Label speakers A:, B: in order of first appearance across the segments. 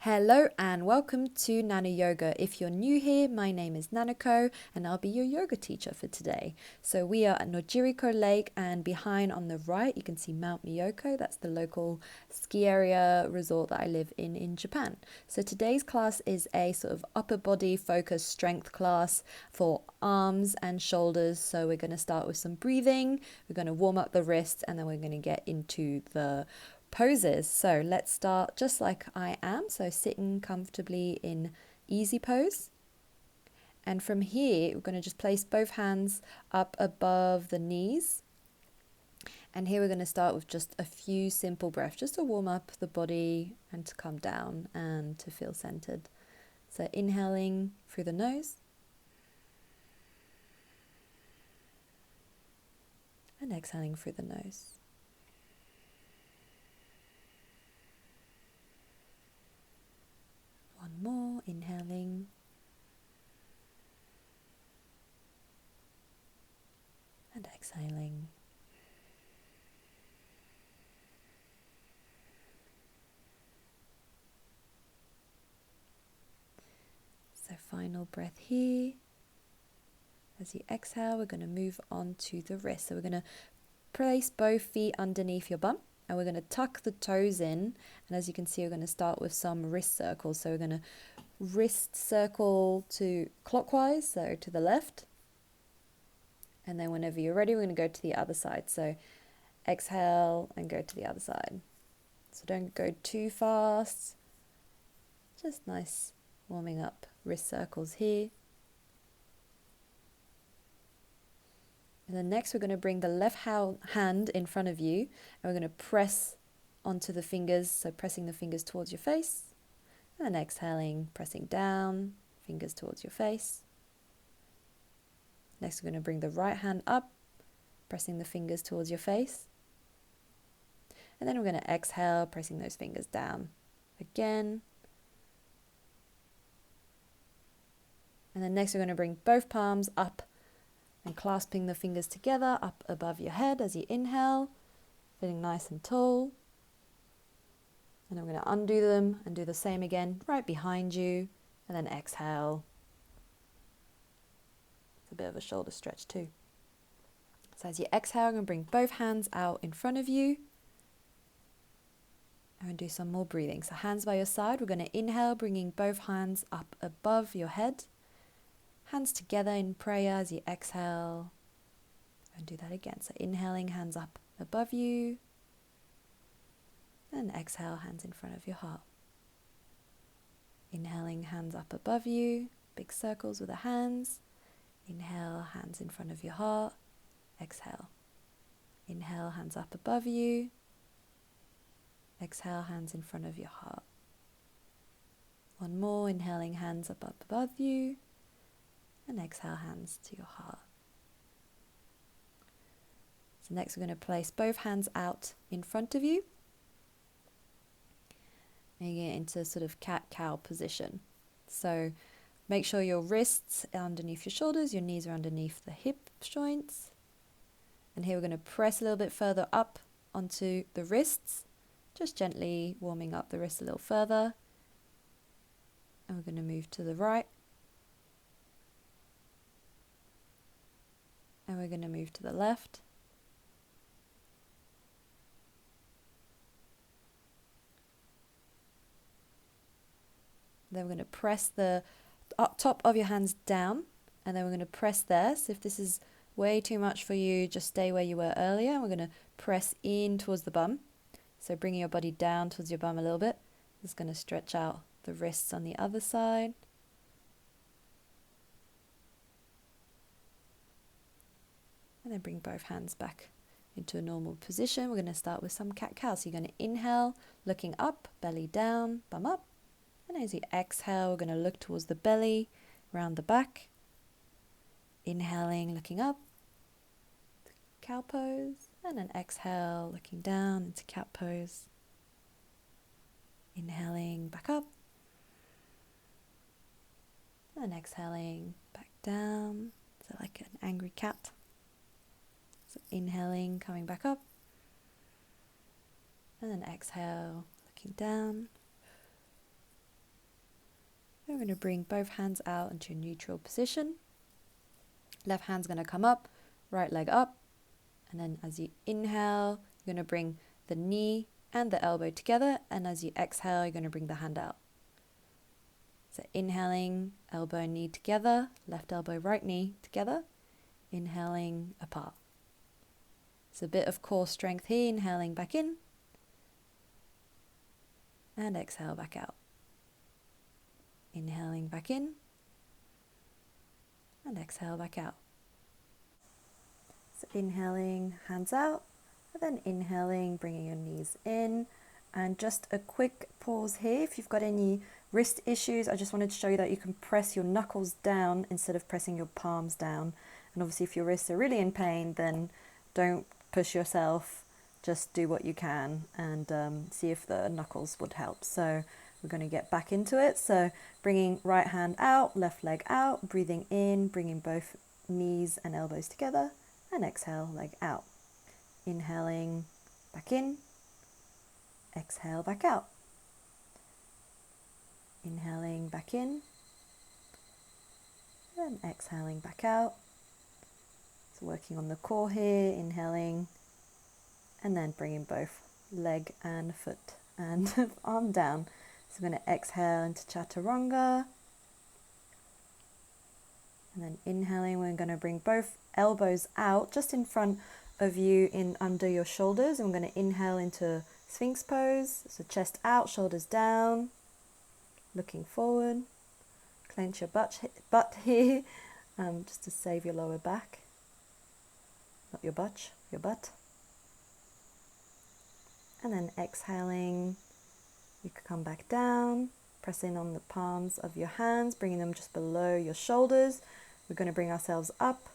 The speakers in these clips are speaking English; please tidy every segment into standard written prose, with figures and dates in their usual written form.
A: Hello and welcome to Nano Yoga. If you're new here, my name is Nanako and I'll be your yoga teacher for today. So we are at Nojiri Lake, and behind on the right you can see Mount Miyoko. That's the local ski area resort that I live in Japan. So today's class is a sort of upper body focused strength class for arms and shoulders. So we're going to start with some breathing, we're going to warm up the wrists, and then we're going to get into the poses. So let's start just like I am, so sitting comfortably in easy pose, and from here we're going to just place both hands up above the knees, and here we're going to start with just a few simple breaths just to warm up the body and to come down and to feel centered. So inhaling through the nose and exhaling through the nose. One more, inhaling and exhaling. So final breath here. As you exhale, we're going to move on to the wrist. So we're going to place both feet underneath your bum, and we're going to tuck the toes in. And as you can see, we're going to start with some wrist circles. So we're going to wrist circle to clockwise, so to the left. And then whenever you're ready, we're going to go to the other side. So exhale and go to the other side. So don't go too fast. Just nice warming up wrist circles here. And then next we're going to bring the left hand in front of you, and we're going to press onto the fingers, so pressing the fingers towards your face, and then exhaling, pressing down, fingers towards your face. Next we're going to bring the right hand up, pressing the fingers towards your face. And then we're going to exhale, pressing those fingers down again. And then next we're going to bring both palms up and clasping the fingers together up above your head as you inhale, feeling nice and tall. And then we're going to undo them and do the same again right behind you, and then exhale. It's a bit of a shoulder stretch too. So as you exhale, I'm going to bring both hands out in front of you. I'm going to do some more breathing. So hands by your side, we're going to inhale, bringing both hands up above your head. Hands together in prayer as you exhale. And do that again. So inhaling, hands up above you. And exhale, hands in front of your heart. Inhaling, hands up above you. Big circles with the hands. Inhale, hands in front of your heart. Exhale. Inhale, hands up above you. Exhale, hands in front of your heart. One more, inhaling, hands up above you. And exhale, hands to your heart. So next we're going to place both hands out in front of you. And you get into sort of cat-cow position. So make sure your wrists are underneath your shoulders, your knees are underneath the hip joints. And here we're going to press a little bit further up onto the wrists, just gently warming up the wrists a little further. And we're going to move to the right. And we're going to move to the left. Then we're going to press the top of your hands down, and then we're going to press there. So if this is way too much for you, just stay where you were earlier. And we're going to press in towards the bum. So bringing your body down towards your bum a little bit. Just going to stretch out the wrists on the other side. And then bring both hands back into a normal position. We're going to start with some cat-cow. So you're going to inhale, looking up, belly down, bum up. And as you exhale, we're going to look towards the belly, round the back. Inhaling, looking up, cow pose. And then exhale, looking down into cat pose. Inhaling, back up. And exhaling, back down. So like an angry cat. So inhaling, coming back up. And then exhale, looking down. We're going to bring both hands out into a neutral position. Left hand's going to come up, right leg up. And then as you inhale, you're going to bring the knee and the elbow together. And as you exhale, you're going to bring the hand out. So inhaling, elbow and knee together, left elbow, right knee together, inhaling apart. So a bit of core strength here, inhaling back in, and exhale back out. Inhaling back in, and exhale back out. So inhaling, hands out, and then inhaling, bringing your knees in. And just a quick pause here. If you've got any wrist issues, I just wanted to show you that you can press your knuckles down instead of pressing your palms down. And obviously if your wrists are really in pain, then don't push yourself. Just do what you can and see if the knuckles would help. So we're going to get back into it. So bringing right hand out, left leg out, breathing in, bringing both knees and elbows together, and exhale, leg out. Inhaling back in. Exhale back out. Inhaling back in, and exhaling back out. So working on the core here, inhaling, and then bringing both leg and foot and arm down. So we're going to exhale into chaturanga. And then inhaling, we're going to bring both elbows out just in front of you in under your shoulders. And we're going to inhale into Sphinx pose, so chest out, shoulders down, looking forward. Clench your butt here, just to save your lower back. Not your butt, your butt. And then exhaling, you can come back down, press in on the palms of your hands, bringing them just below your shoulders. We're going to bring ourselves up.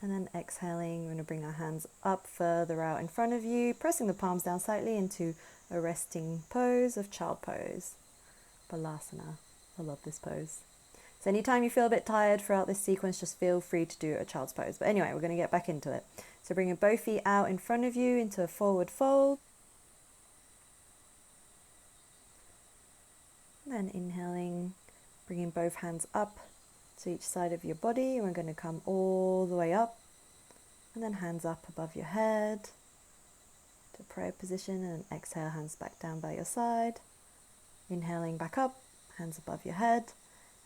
A: And then exhaling, we're going to bring our hands up further out in front of you, pressing the palms down slightly into a resting pose of child pose. Balasana. I love this pose. So anytime you feel a bit tired throughout this sequence, just feel free to do a child's pose. But anyway, we're going to get back into it. So bringing both feet out in front of you into a forward fold. And then inhaling, bringing both hands up to each side of your body, and we're going to come all the way up, and then hands up above your head to prayer position, and exhale, hands back down by your side. Inhaling back up, hands above your head,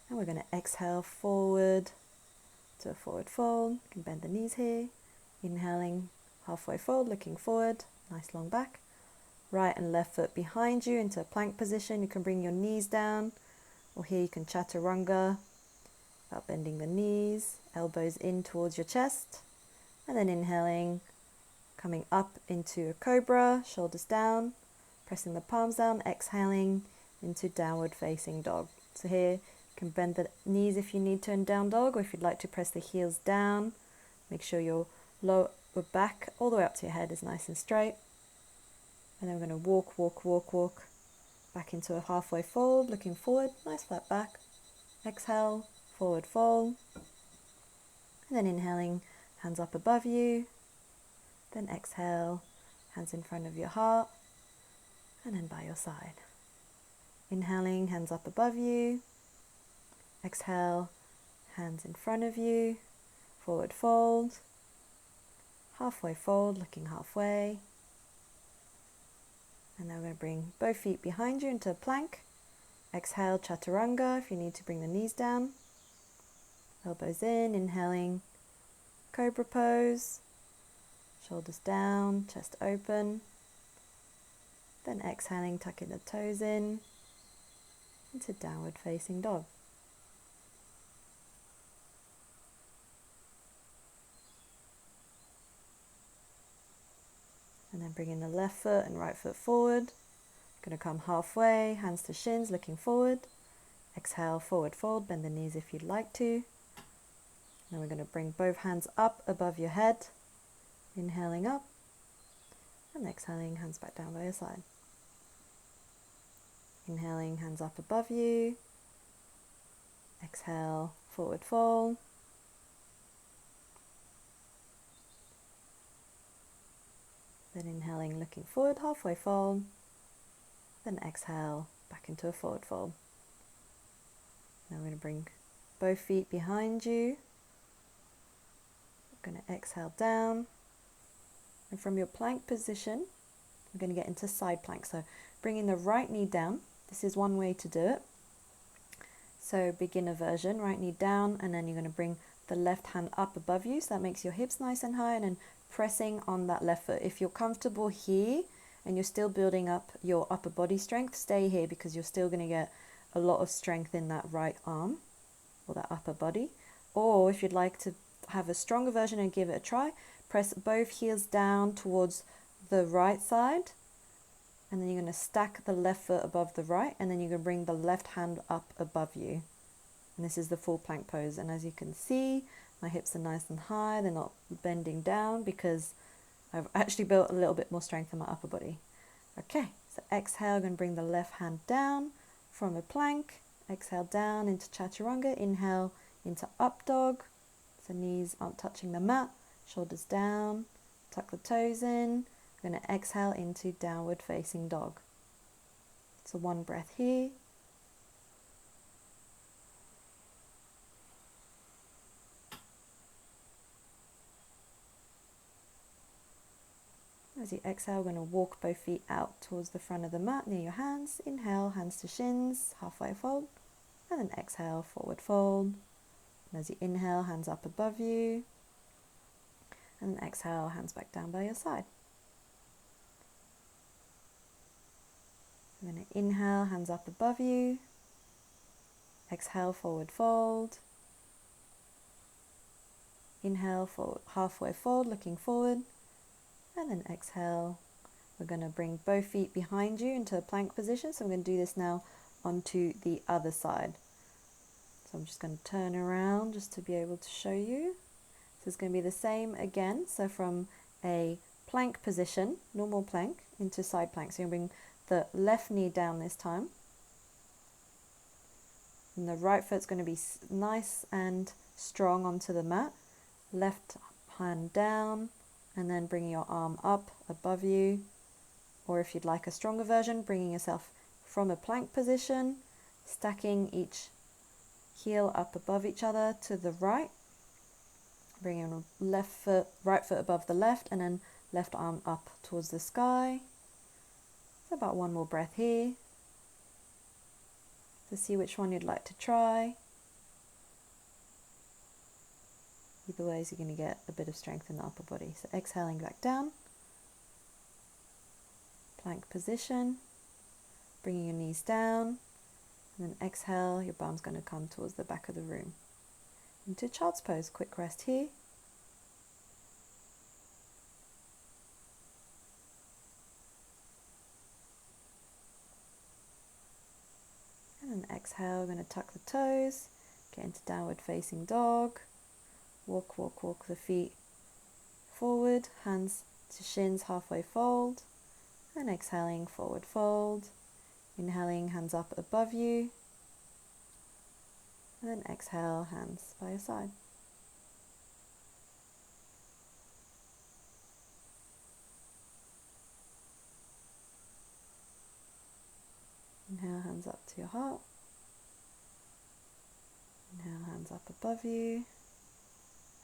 A: and we're going to exhale forward to a forward fold. You can bend the knees here. Inhaling, halfway fold, looking forward, nice long back. Right and left foot behind you into a plank position. You can bring your knees down, or here you can chaturanga, without bending the knees, elbows in towards your chest, and then inhaling, coming up into a cobra, shoulders down, pressing the palms down, exhaling into downward facing dog. So here you can bend the knees if you need to in down dog, or if you'd like to press the heels down, make sure your lower back all the way up to your head is nice and straight. And then we're going to walk back into a halfway fold, looking forward, nice flat back. Exhale, forward fold, and then inhaling, hands up above you, then exhale, hands in front of your heart, and then by your side. Inhaling, hands up above you, exhale, hands in front of you, forward fold, halfway fold, looking halfway, and then we're going to bring both feet behind you into a plank. Exhale, chaturanga, if you need to bring the knees down. Elbows in, inhaling, cobra pose, shoulders down, chest open. Then exhaling, tucking the toes in, into downward facing dog. And then bringing the left foot and right foot forward. Going to come halfway, hands to shins, looking forward. Exhale, forward fold, bend the knees if you'd like to. Then we're going to bring both hands up above your head. Inhaling up, and exhaling, hands back down by your side. Inhaling, hands up above you. Exhale, forward fold. Then inhaling, looking forward, halfway fold. Then exhale, back into a forward fold. Now we're going to bring both feet behind you. We're going to exhale down. And from your plank position, we're going to get into side plank. So bringing the right knee down. This is one way to do it. So beginner version, right knee down, and then you're going to bring the left hand up above you. So that makes your hips nice and high, and then pressing on that left foot. If you're comfortable here and you're still building up your upper body strength, stay here because you're still going to get a lot of strength in that right arm or that upper body. Or if you'd like to have a stronger version and give it a try, press both heels down towards the right side, and then you're going to stack the left foot above the right, and then you're going to bring the left hand up above you. And this is the full plank pose. And as you can see, my hips are nice and high. They're not bending down because I've actually built a little bit more strength in my upper body. Okay, so exhale, I'm going to bring the left hand down from a plank. Exhale down into chaturanga. Inhale into up dog. So knees aren't touching the mat. Shoulders down. Tuck the toes in. I'm going to exhale into downward facing dog. So one breath here. As you exhale, we're going to walk both feet out towards the front of the mat near your hands. Inhale, hands to shins, halfway fold. And then exhale, forward fold. And as you inhale, hands up above you. And then exhale, hands back down by your side. I'm going to inhale, hands up above you. Exhale, forward fold. Inhale, forward, halfway fold, looking forward. And then exhale. We're going to bring both feet behind you into a plank position. So I'm going to do this now onto the other side. So I'm just going to turn around just to be able to show you. So it's going to be the same again. So from a plank position, normal plank, into side plank. So you're going to bring the left knee down this time. And the right foot's going to be nice and strong onto the mat. Left hand down. And then bringing your arm up above you, or if you'd like a stronger version, bringing yourself from a plank position, stacking each heel up above each other to the right, bringing left foot, right foot above the left, and then left arm up towards the sky. So about one more breath here to see which one you'd like to try. Either way, you're going to get a bit of strength in the upper body. So exhaling back down, plank position, bringing your knees down, and then exhale, your bum's going to come towards the back of the room. Into child's pose, quick rest here. And then exhale, we're going to tuck the toes, get into downward facing dog. Walk, walk, walk the feet forward, hands to shins, halfway fold, and exhaling, forward fold. Inhaling, hands up above you, and then exhale, hands by your side. Inhale, hands up to your heart. Inhale, hands up above you.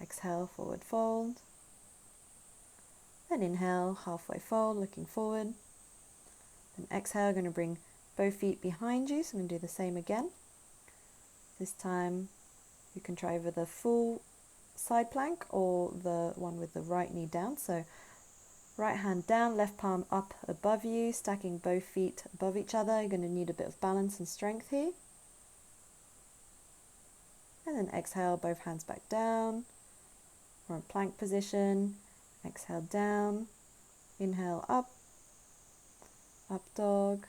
A: Exhale, forward fold. Then inhale, halfway fold, looking forward. Then exhale, going to bring both feet behind you. So I'm going to do the same again. This time you can try either the full side plank or the one with the right knee down. So right hand down, left palm up above you, stacking both feet above each other. You're going to need a bit of balance and strength here. And then exhale, both hands back down. We're in plank position. Exhale down. Inhale up. Up dog.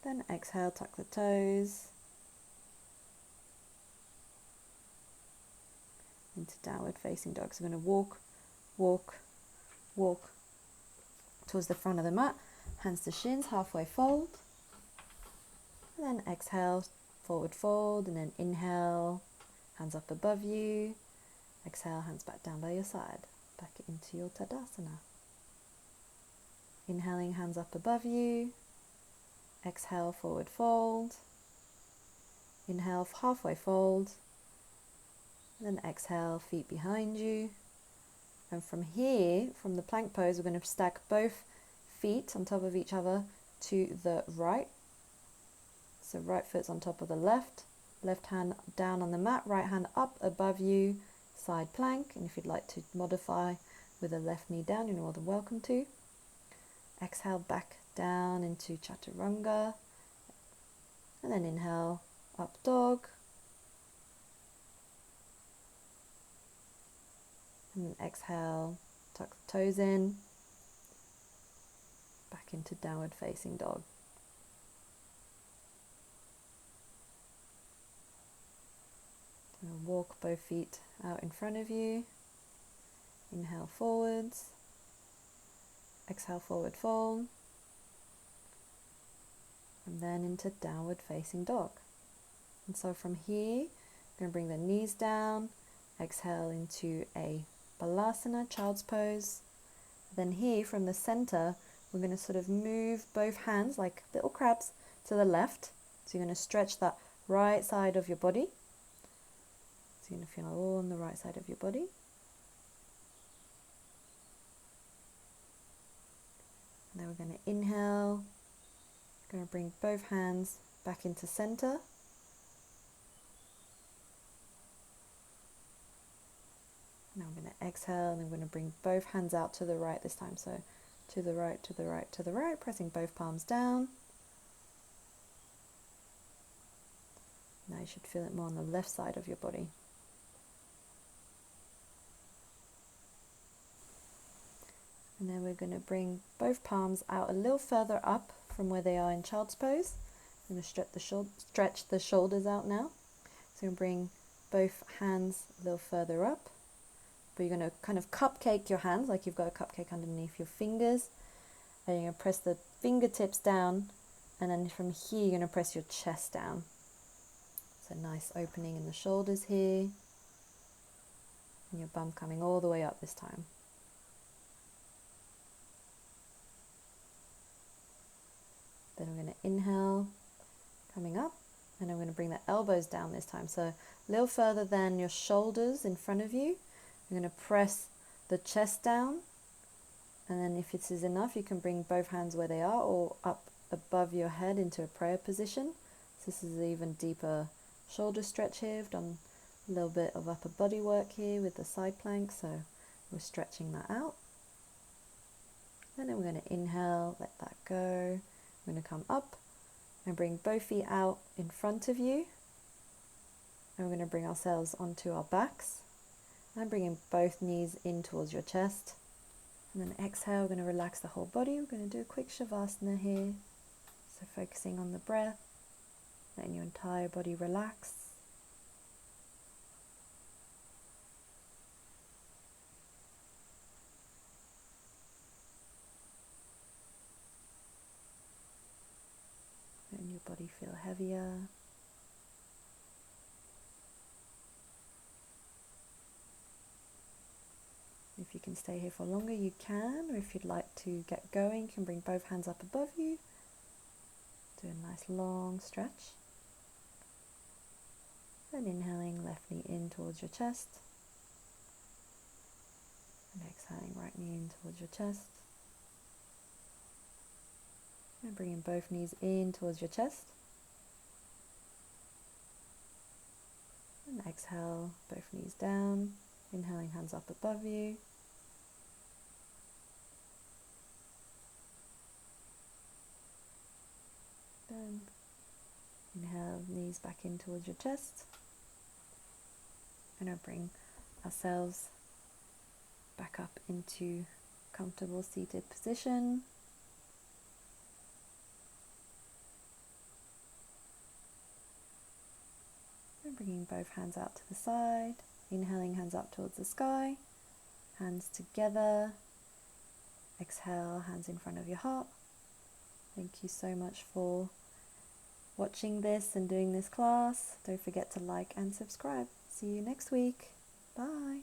A: Then exhale, tuck the toes. Into downward facing dog. So we're going to walk, walk, walk towards the front of the mat. Hands to shins, halfway fold. And then exhale, forward fold. And then inhale. Hands up above you. Exhale, hands back down by your side. Back into your Tadasana. Inhaling, hands up above you. exhale, forward fold. Inhale, halfway fold. And then exhale, feet behind you. And from here, from the plank pose, we're going to stack both feet on top of each other to the right. So right foot's on top of the left. Left hand down on the mat, right hand up above you, side plank. And if you'd like to modify with the left knee down, you're more than welcome to. Exhale, back down into chaturanga. And then inhale, up dog. And then exhale, tuck the toes in. Back into downward facing dog. Walk both feet out in front of you. Inhale forwards. Exhale, forward fold. And then into downward facing dog. And so from here, I'm going to bring the knees down. Exhale into a balasana, child's pose. Then here from the center, we're going to sort of move both hands like little crabs to the left. So you're going to stretch that right side of your body. So you're going to feel all on the right side of your body. And then we're going to inhale. Going to bring both hands back into center. Now I'm going to exhale, and I'm going to bring both hands out to the right this time. So to the right, to the right, to the right, pressing both palms down. Now you should feel it more on the left side of your body. And then we're going to bring both palms out a little further up from where they are in child's pose. I'm going to stretch the shoulders out now. So you're going to bring both hands a little further up. But you're going to kind of cupcake your hands like you've got a cupcake underneath your fingers. And you're going to press the fingertips down. And then from here, you're going to press your chest down. So nice opening in the shoulders here. And your bum coming all the way up this time. Then we're going to inhale, coming up, and I'm going to bring the elbows down this time. So a little further than your shoulders in front of you. I'm going to press the chest down, and then if this is enough, you can bring both hands where they are or up above your head into a prayer position. So this is an even deeper shoulder stretch here. I've done a little bit of upper body work here with the side plank, so we're stretching that out. And then we're going to inhale, let that go. We're going to come up and bring both feet out in front of you. And we're going to bring ourselves onto our backs. And bringing both knees in towards your chest. And then exhale, we're going to relax the whole body. We're going to do a quick shavasana here. So focusing on the breath, letting your entire body relax. Letting your body feel heavier. If you can stay here for longer, you can, or if you'd like to get going, you can bring both hands up above you. Do a nice long stretch. And inhaling, left knee in towards your chest. And exhaling, right knee in towards your chest. And bringing both knees in towards your chest. And exhale, both knees down. Inhaling, hands up above you. Then inhale, knees back in towards your chest. And I'll bring ourselves back up into comfortable seated position. And bringing both hands out to the side. Inhaling, hands up towards the sky, hands together. Exhale, hands in front of your heart. Thank you so much for watching this and doing this class. Don't forget to like and subscribe. See you next week. Bye.